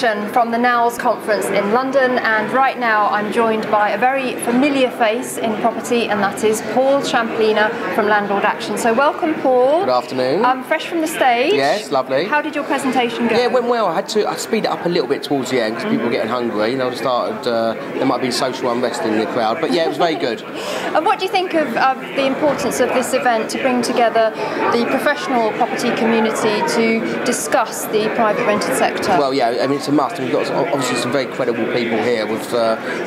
Action from the NALS Conference in London, and right now I'm joined by a very familiar face in property, and that is Paul Shamplina from Landlord Action. So welcome, Paul. Good afternoon. Fresh from the stage. Yes, lovely. How did your presentation go? Yeah, it went well. I had to speed it up a little bit towards the end because people were getting hungry. And I started, there might be social unrest in the crowd, but yeah, it was very good. And what do you think of the importance of this event to bring together the professional property community to discuss the private rented sector? Well, yeah, I mean, it's a must. And we've got obviously some very credible people here with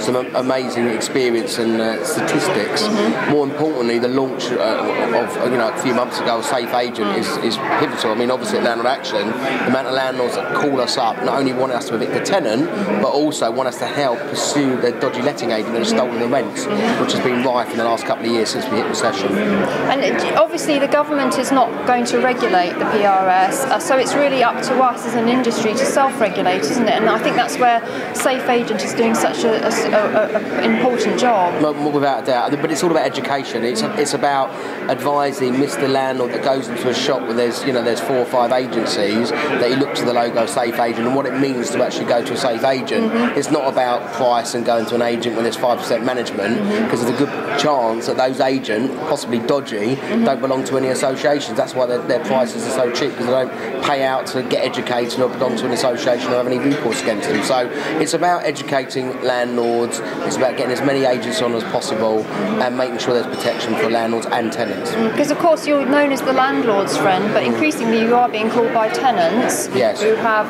some amazing experience and statistics. More importantly, the launch of a few months ago, SafeAgent is pivotal. I mean, obviously at Landlord Action, the amount of landlords that call us up not only want us to evict the tenant, but also want us to help pursue the dodgy letting agent that has stolen the rents, which has been rife in the last couple of years since we hit recession. And obviously the government is not going to regulate the PRS, so it's really up to us as an industry to self-regulate, isn't it? And I think that's where SafeAgent is doing such an important job. Without a doubt, but it's all about education. It's about advising Mr. Landlord that goes into a shop where there's 4 or 5 agencies, that he looks to the logo SafeAgent and what it means to actually go to a SafeAgent. It's not about price and going to an agent when there's 5% management, because there's a good chance that those agents, possibly dodgy, don't belong to any associations. That's why their prices are so cheap, because they don't pay out to get educated or belong to an association or have any recourse against them. So it's about educating landlords, it's about getting as many agents on as possible and making sure there's protection for landlords and tenants. Because of course you're known as the landlord's friend, but increasingly you are being called by tenants who have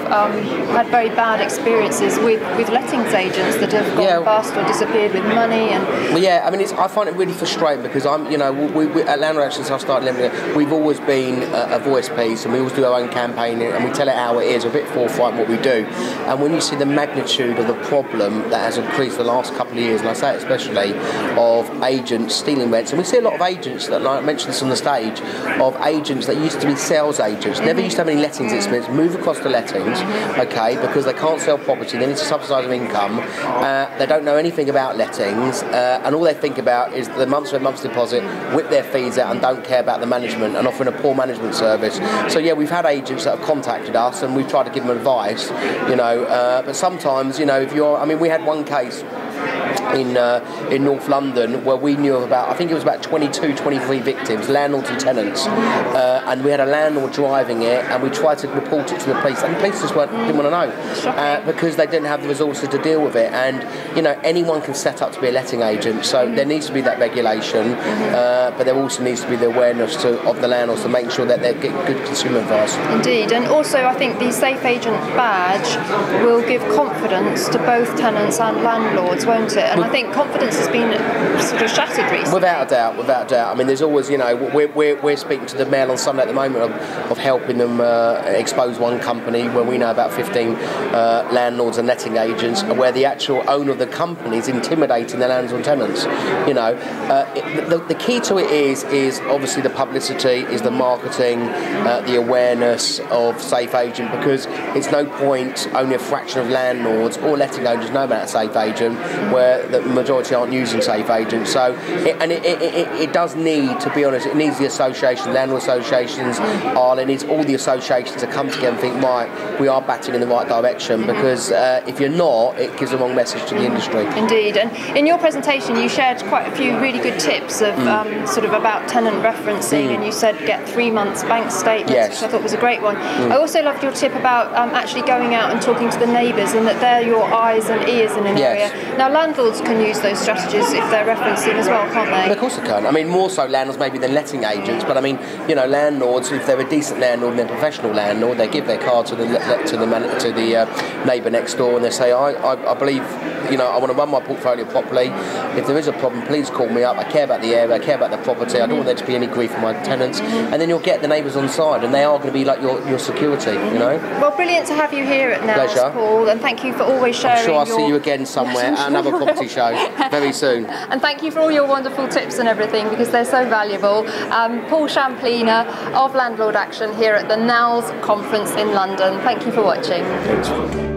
had very bad experiences with lettings agents that have gone bust or disappeared with money. And well, yeah, I mean, I find it really frustrating because we at Landlord Action, since I started living, we've always been a voice piece, and we always do our own campaign and we tell it how it is. We're a bit forthright in what we do. And when you see the magnitude of the problem that has increased the last couple of years, and I say it especially, of agents stealing rents, and we see a lot of agents that, like I mentioned this on the stage, of agents that used to be sales agents, never used to have any lettings experience, move across to lettings, because they can't sell property, they need to subsidise their income, they don't know anything about lettings, and all they think about is the month's rent, month's deposit, whip their fees out and don't care about the management and offering a poor management service. So yeah, we've had agents that have contacted us and we've tried to give them advice, but sometimes, we had one case in North London where we knew of I think it was about 22, 23 victims, landlords and tenants, and we had a landlord driving it, and we tried to report it to the police, and the police just didn't want to know, because they didn't have the resources to deal with it. And anyone can set up to be a letting agent, so there needs to be that regulation, but there also needs to be the awareness of the landlords to make sure that they get good consumer advice. Indeed, and also I think the SafeAgent badge will give confidence to both tenants and landlords, won't it? And I think confidence has been sort of shattered recently. Without a doubt. I mean, there's always, we're speaking to the Mail on Sunday at the moment of helping them expose one company where we know about 15 landlords and letting agents, where the actual owner of the company is intimidating the landlords and tenants. The key to it is obviously the publicity, is the marketing, the awareness of SafeAgent, because it's no point only a fraction of landlords or letting agents know about SafeAgent, where the majority aren't using SafeAgent. So, it does need, to be honest, it needs the association, landlord associations, it needs all the associations to come together and think, right, we are batting in the right direction, because if you're not, it gives the wrong message to the industry. Indeed, and in your presentation you shared quite a few really good tips of sort of about tenant referencing, and you said get 3 months bank statements, which I thought was a great one. I also loved your tip about actually going out and talking to the neighbours, and that they're your eyes and ears in an area. Now landlords can use those strategies if they're referencing as well, can't they? Well, of course they can. I mean, more so landlords maybe than letting agents, but I mean, landlords, if they're a decent landlord and they're a professional landlord, they give their card to the neighbour next door, and they say, I believe, I want to run my portfolio properly. If there is a problem, please call me up. I care about the area, I care about the property, I don't want there to be any grief for my tenants. And then you'll get the neighbours on side, and they are going to be like your security, Well, brilliant to have you here at NALS, Paul, and thank you for always sharing. I'm sure I'll see you again somewhere at another property show very soon. And thank you for all your wonderful tips and everything, because they're so valuable. Paul Shamplina of Landlord Action here at the NALS Conference in London. Thank you for watching. Thanks.